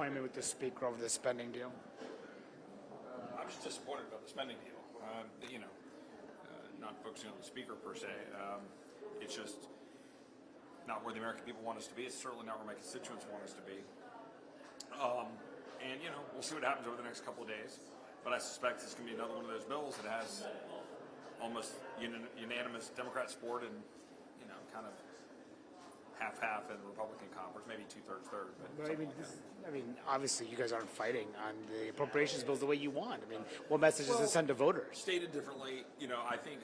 disappointment with the speaker over the spending deal? I'm just disappointed about the spending deal. Not focusing on the speaker per se. It's just not where the American people want us to be. It's certainly not where my constituents want us to be. And we'll see what happens over the next couple of days. But I suspect it's going to be another one of those bills that has almost unanimous Democrat support and kind of half-half in the Republican conference, maybe two-thirds, third. But obviously, you guys aren't fighting on the appropriations bills the way you want. What message does it send to voters? Stated differently, I think,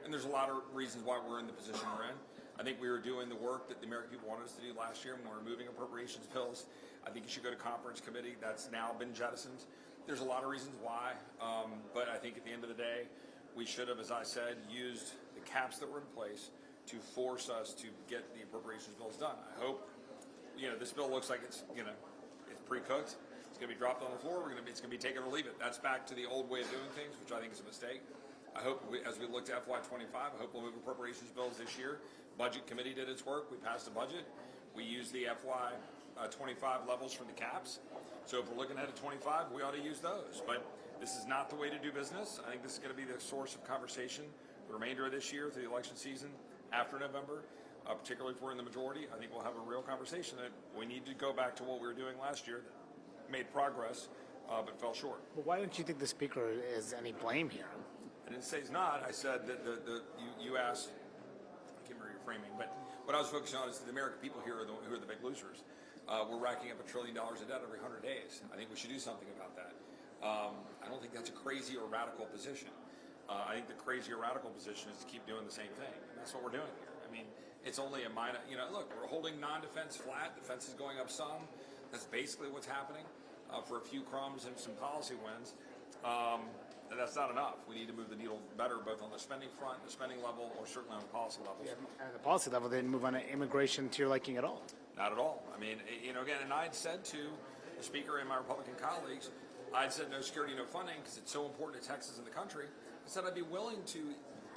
and there's a lot of reasons why we're in the position we're in. I think we were doing the work that the American people wanted us to do last year when we were moving appropriations bills. I think you should go to conference committee. That's now been jettisoned. There's a lot of reasons why, but I think at the end of the day, we should have, as I said, used the caps that were in place to force us to get the appropriations bills done. I hope, this bill looks like it's pre-cooked. It's going to be dropped on the floor. It's going to be take it or leave it. That's back to the old way of doing things, which I think is a mistake. I hope, as we look to FY25, I hope we'll move appropriations bills this year. Budget committee did its work. We passed the budget. We used the FY25 levels from the caps. So if we're looking ahead at 25, we ought to use those. But this is not the way to do business. I think this is going to be the source of conversation the remainder of this year through the election season after November, particularly if we're in the majority. I think we'll have a real conversation that we need to go back to what we were doing last year that made progress but fell short. But why don't you think the speaker is any blame here? I didn't say he's not. I said that you asked, I can't remember your framing, but what I was focusing on is the American people here who are the big losers. We're racking up $1 trillion of debt every 100 days. I think we should do something about that. I don't think that's a crazy or radical position. I think the crazy or radical position is to keep doing the same thing. And that's what we're doing here. It's only a minor, look, we're holding non-defense flat. Defense is going up some. That's basically what's happening for a few crumbs and some policy wins. And that's not enough. We need to move the needle better, both on the spending front, the spending level, or certainly on the policy levels. Yeah, at the policy level, they didn't move on immigration to your liking at all. Not at all. Again, and I had said to the speaker and my Republican colleagues, I'd said no security, no funding, because it's so important to Texas and the country. I said I'd be willing to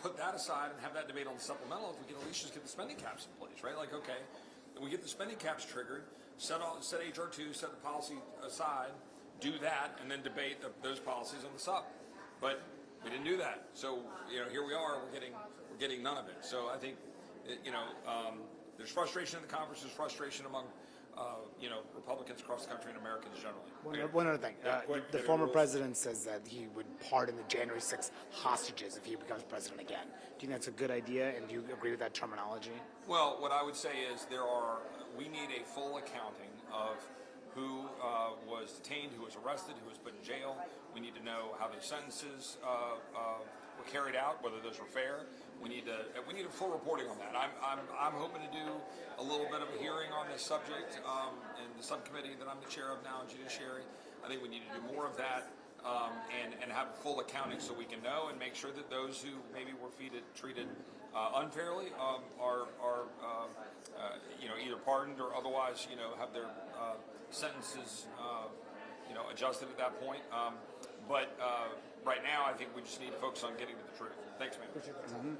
put that aside and have that debate on the supplemental if we can at least just get the spending caps in place, right? Like, okay, if we get the spending caps triggered, set HR 2, set the policy aside, do that, and then debate those policies on the sub. But we didn't do that. So, here we are, we're getting none of it. So I think, there's frustration in the conference, there's frustration among Republicans across the country and Americans generally. One other thing. The former president says that he would pardon the January 6th hostages if he becomes president again. Do you think that's a good idea, and do you agree with that terminology? Well, what I would say is we need a full accounting of who was detained, who was arrested, who was put in jail. We need to know how those sentences were carried out, whether those were fair. We need a full reporting on that. I'm hoping to do a little bit of a hearing on this subject in the subcommittee that I'm the chair of now in Judiciary. I think we need to do more of that and have full accounting so we can know and make sure that those who maybe were treated unfairly are either pardoned or otherwise have their sentences adjusted at that point. But right now, I think we just need to focus on getting to the truth. Thanks, man.